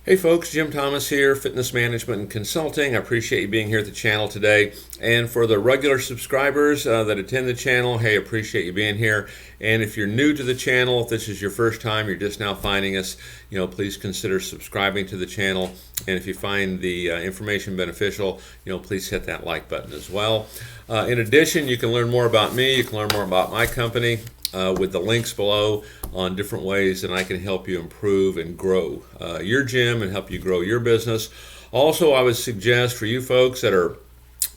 Hey folks, Jim Thomas here, Fitness Management and Consulting. I appreciate you being here at the channel today. And for the regular subscribers that attend the channel, hey, appreciate you being here. And if you're new to the channel, if this is your first time, you're just now finding us, please consider subscribing to the channel. And if you find the information beneficial, please hit that like button as well. In addition, you can learn more about me, you can learn more about my company with the links below on different ways that I can help you improve and grow your gym and help you grow your business. Also, I would suggest for you folks that are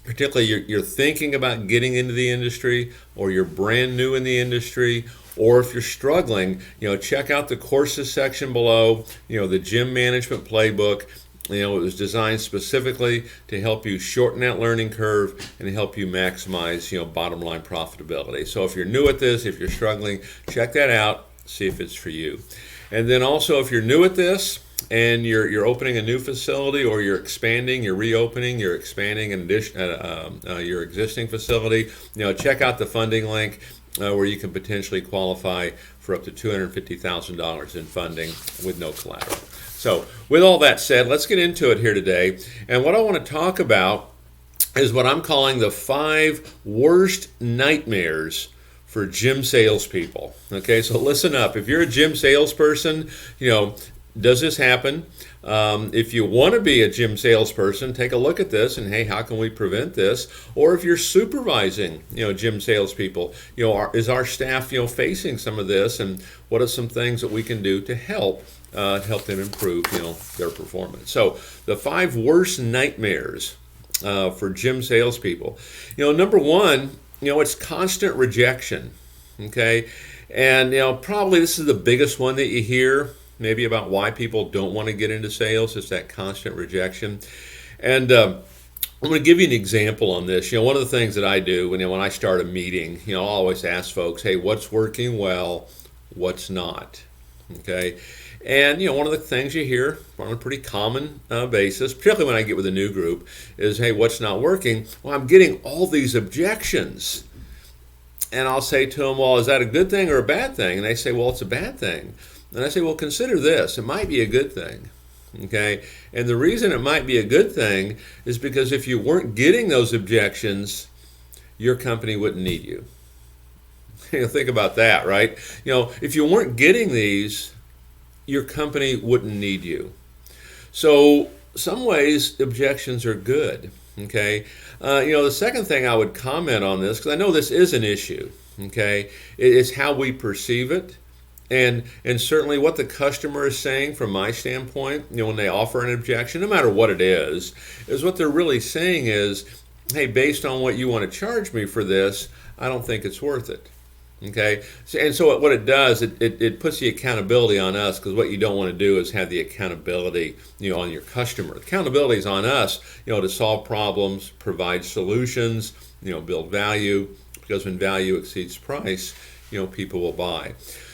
particularly you're thinking about getting into the industry, or you're brand new in the industry, or if you're struggling, check out the courses section below, the gym management playbook. It was designed specifically to help you shorten that learning curve and help you maximize, bottom line profitability. So if you're new at this, if you're struggling, check that out, see if it's for you. And then also, if you're new at this and you're opening a new facility, or you're expanding, you're reopening, you're expanding in addition, your existing facility, check out the funding link where you can potentially qualify for up to $250,000 in funding with no collateral. So with all that said, let's get into it here today. And what I want to talk about is what I'm calling the 5 worst nightmares for gym salespeople. Okay, so listen up. If you're a gym salesperson, does this happen? If you want to be a gym salesperson, take a look at this and, hey, how can we prevent this? Or if you're supervising, gym salespeople, is our staff, facing some of this, and what are some things that we can do to help them improve, their performance? So the 5 worst nightmares for gym salespeople. Number one, it's constant rejection. Okay, and probably this is the biggest one that you hear, maybe about why people don't want to get into sales, is that constant rejection. And I'm going to give you an example on this. One of the things that I do when I start a meeting, I'll always ask folks, hey, what's working well, what's not? Okay. And one of the things you hear on a pretty common basis, particularly when I get with a new group, is, hey, what's not working? Well, I'm getting all these objections. And I'll say to them, well, is that a good thing or a bad thing? And they say, well, it's a bad thing. And I say, well, consider this. It might be a good thing. Okay? And the reason it might be a good thing is because if you weren't getting those objections, your company wouldn't need you. Think about that, right? If you weren't getting these, your company wouldn't need you. So some ways objections are good. Okay, the second thing I would comment on this, because I know this is an issue, okay, is how we perceive it, and certainly what the customer is saying from my standpoint, when they offer an objection, no matter what it is what they're really saying is, hey, based on what you want to charge me for this, I don't think it's worth it. Okay, and so what it does, it puts the accountability on us, because what you don't want to do is have the accountability, on your customer. Accountability is on us, to solve problems, provide solutions, build value, because when value exceeds price, people will buy.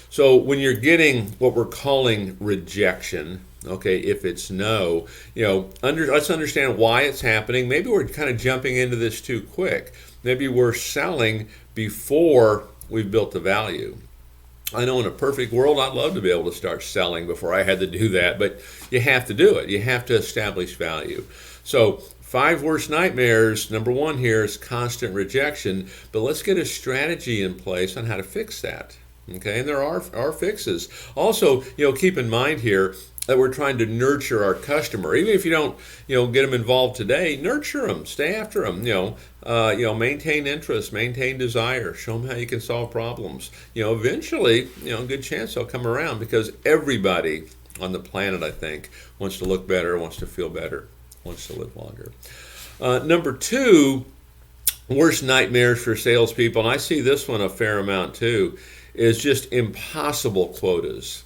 So when you're getting what we're calling rejection, okay, if it's no, let's understand why it's happening. Maybe we're kind of jumping into this too quick. Maybe we're selling before we've built the value. I know in a perfect world, I'd love to be able to start selling before I had to do that, but you have to do it. You have to establish value. So 5 worst nightmares, number one here is constant rejection, but let's get a strategy in place on how to fix that. Okay, and there are fixes. Also, keep in mind here that we're trying to nurture our customer. Even if you don't, get them involved today, nurture them, stay after them, maintain interest, maintain desire, show them how you can solve problems. Eventually, good chance they'll come around, because everybody on the planet, I think, wants to look better, wants to feel better, wants to live longer. Number 2, worst nightmares for salespeople, and I see this one a fair amount too, is just impossible quotas.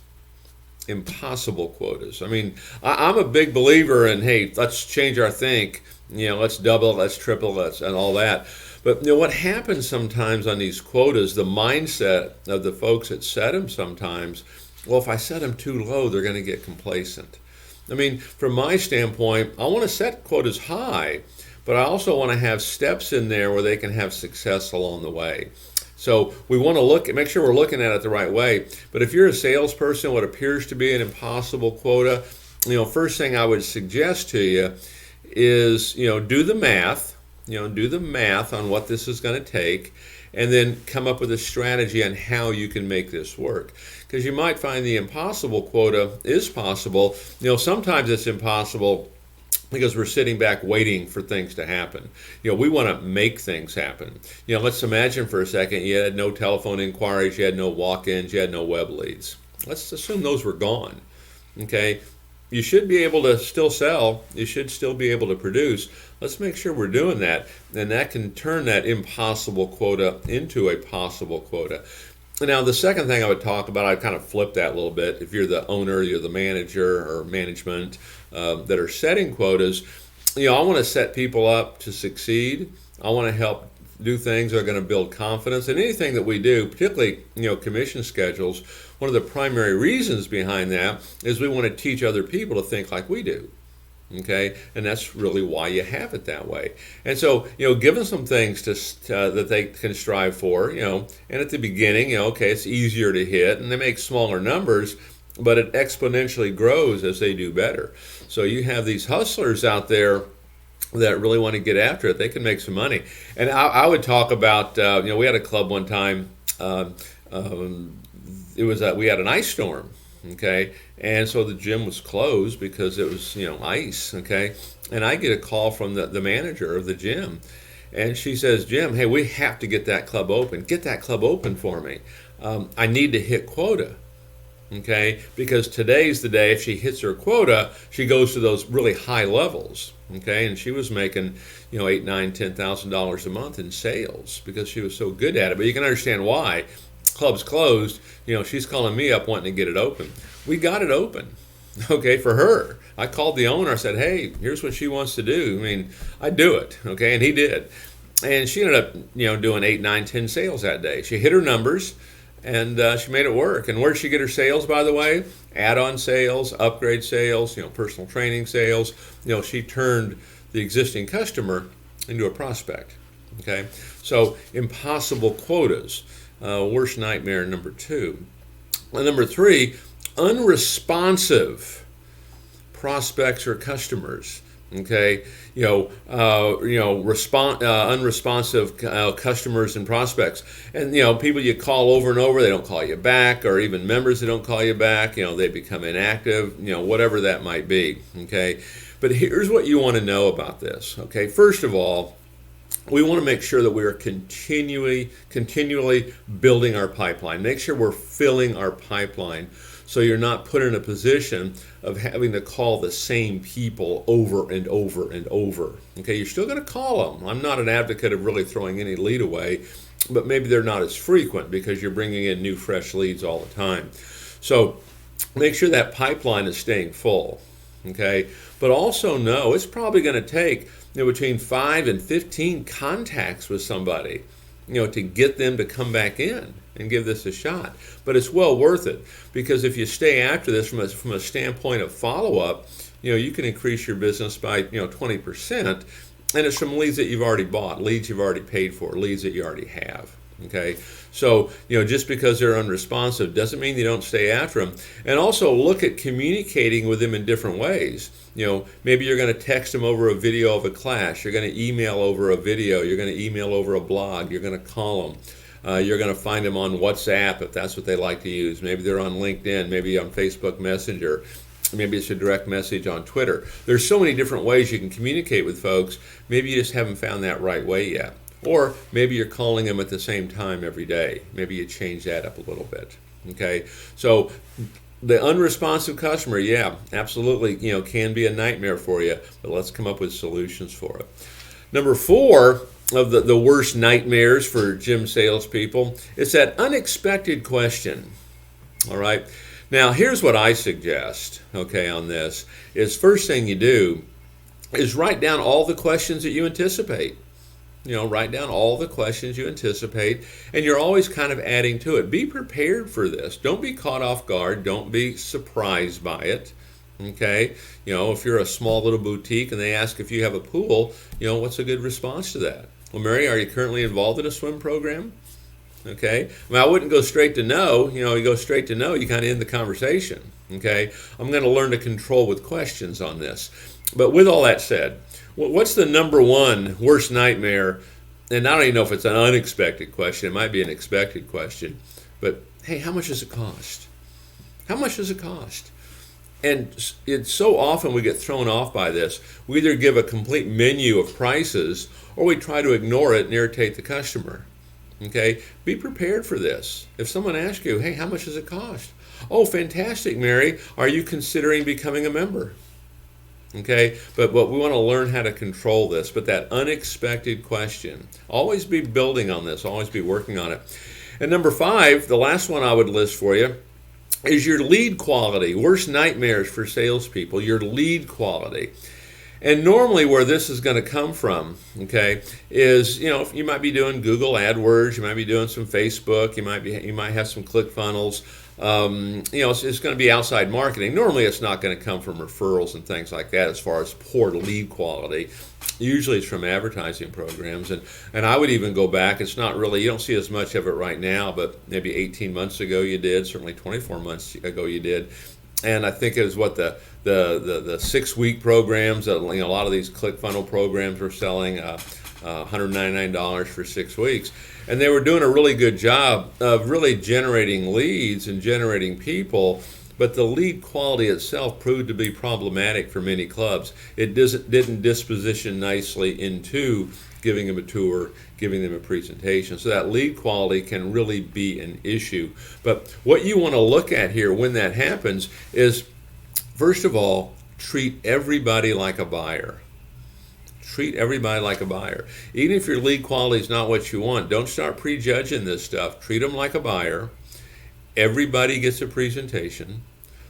Impossible quotas. I mean, I'm a big believer in, hey, let's change our think, let's double, let's triple, and all that. But what happens sometimes on these quotas, the mindset of the folks that set them sometimes, well, if I set them too low, they're going to get complacent. I mean, from my standpoint, I want to set quotas high, but I also want to have steps in there where they can have success along the way. So we want to make sure we're looking at it the right way. But if you're a salesperson, what appears to be an impossible quota, first thing I would suggest to you is, do the math, do the math on what this is going to take, and then come up with a strategy on how you can make this work. Because you might find the impossible quota is possible. Sometimes it's impossible because we're sitting back waiting for things to happen. We want to make things happen. Let's imagine for a second you had no telephone inquiries, you had no walk-ins, you had no web leads. Let's assume those were gone. Okay, you should be able to still sell. You should still be able to produce. Let's make sure we're doing that, and that can turn that impossible quota into a possible quota. Now, the second thing I would talk about, I'd kind of flip that a little bit. If you're the owner, you're the manager or management that are setting quotas, I want to set people up to succeed. I want to help do things that are going to build confidence. And anything that we do, particularly, commission schedules, one of the primary reasons behind that is we want to teach other people to think like we do. Okay, and that's really why you have it that way. And so, give them some things that they can strive for, and at the beginning, okay, it's easier to hit, and they make smaller numbers, but it exponentially grows as they do better. So you have these hustlers out there that really want to get after it. They can make some money. And I would talk about, we had a club one time, we had an ice storm. Okay, and so the gym was closed because it was, ice. Okay, and I get a call from the manager of the gym, and she says, Jim, hey, we have to get that club open. Get that club open for me. I need to hit quota. Okay, because today's the day. If she hits her quota, she goes to those really high levels. Okay, and she was making, $8,000, $9,000, $10,000 a month in sales because she was so good at it. But you can understand why. Club's closed, she's calling me up wanting to get it open. We got it open, okay, for her. I called the owner. I said, hey, here's what she wants to do. I'd do it, okay, and he did. And she ended up, doing 8, 9, 10 sales that day. She hit her numbers, and she made it work. And where did she get her sales, by the way? Add-on sales, upgrade sales, personal training sales. She turned the existing customer into a prospect, okay? So impossible quotas. Worst nightmare, number 2. Number 3, unresponsive prospects or customers. Okay, unresponsive customers and prospects, and people you call over and over, they don't call you back, or even members that don't call you back. They become inactive. Whatever that might be. Okay, but here's what you want to know about this. Okay, first of all, we want to make sure that we are continually building our pipeline. Make sure we're filling our pipeline so you're not put in a position of having to call the same people over and over and over. Okay, you're still going to call them. I'm not an advocate of really throwing any lead away, but maybe they're not as frequent because you're bringing in new, fresh leads all the time. So make sure that pipeline is staying full. Okay, but also know it's probably going to take between 5 and 15 contacts with somebody, to get them to come back in and give this a shot. But it's well worth it, because if you stay after this from a standpoint of follow-up, you can increase your business by 20%, and it's from leads that you've already bought, leads you've already paid for, leads that you already have. Okay, so just because they're unresponsive doesn't mean you don't stay after them. And also look at communicating with them in different ways. Maybe you're going to text them over a video of a class. You're going to email over a video. You're going to email over a blog. You're going to call them. You're going to find them on WhatsApp if that's what they like to use. Maybe they're on LinkedIn. Maybe on Facebook Messenger. Maybe it's a direct message on Twitter. There's so many different ways you can communicate with folks. Maybe you just haven't found that right way yet. Or maybe you're calling them at the same time every day. Maybe you change that up a little bit. Okay, so the unresponsive customer, yeah, absolutely, can be a nightmare for you, but let's come up with solutions for it. Number 4 of the worst nightmares for gym salespeople is that unexpected question. All right, now here's what I suggest, okay, on this, is first thing you do is write down all the questions that you anticipate. Write down all the questions you anticipate, and you're always kind of adding to it. Be prepared for this. Don't be caught off guard. Don't be surprised by it. Okay? If you're a small little boutique and they ask if you have a pool, what's a good response to that? Well, Mary, are you currently involved in a swim program? Okay? I wouldn't go straight to no. You go straight to no, you kind of end the conversation. Okay, I'm going to learn to control with questions on this. But with all that said, what's the number one worst nightmare? And I don't even know if it's an unexpected question. It might be an expected question. But hey, how much does it cost? How much does it cost? And it's so often we get thrown off by this. We either give a complete menu of prices or we try to ignore it and irritate the customer. Okay, be prepared for this. If someone asks you, hey, how much does it cost? Oh, fantastic, Mary. Are you considering becoming a member? Okay, but we want to learn how to control this. But that unexpected question, always be building on this, always be working on it. And number 5, the last one I would list for you, is your lead quality. Worst nightmares for salespeople, your lead quality. And normally where this is going to come from, okay, is, you might be doing Google AdWords, you might be doing some Facebook, you might have some ClickFunnels. It's going to be outside marketing. Normally it's not going to come from referrals and things like that as far as poor lead quality. Usually it's from advertising programs. And I would even go back, it's not really, you don't see as much of it right now, but maybe 18 months ago you did, certainly 24 months ago you did. And I think it was what the 6-week programs that, a lot of these ClickFunnels programs were selling $199 for 6 weeks. And they were doing a really good job of really generating leads and generating people, but the lead quality itself proved to be problematic for many clubs. It didn't disposition nicely into giving them a tour, giving them a presentation. So that lead quality can really be an issue. But what you want to look at here when that happens is, first of all, treat everybody like a buyer. Treat everybody like a buyer. Even if your lead quality is not what you want, don't start prejudging this stuff. Treat them like a buyer. Everybody gets a presentation.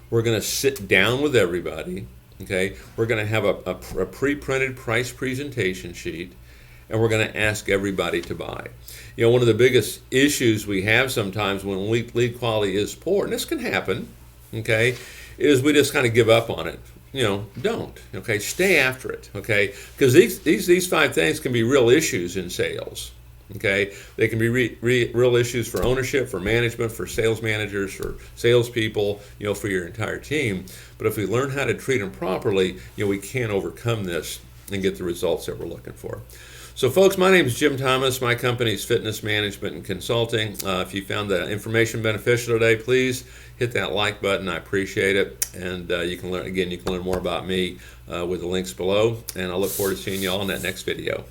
We're going to sit down with everybody. Okay, we're going to have a pre-printed price presentation sheet, and we're going to ask everybody to buy. One of the biggest issues we have sometimes when lead quality is poor, and this can happen, okay, is we just kind of give up on it. Don't. Okay, stay after it. Okay, because these 5 things can be real issues in sales. Okay, they can be real issues for ownership, for management, for sales managers, for salespeople. For your entire team. But if we learn how to treat them properly, we can overcome this and get the results that we're looking for. So folks, my name is Jim Thomas. My company is Fitness Management and Consulting. If you found the information beneficial today, please hit that like button. I appreciate it. And you can learn more about me with the links below. And I look forward to seeing you all in that next video.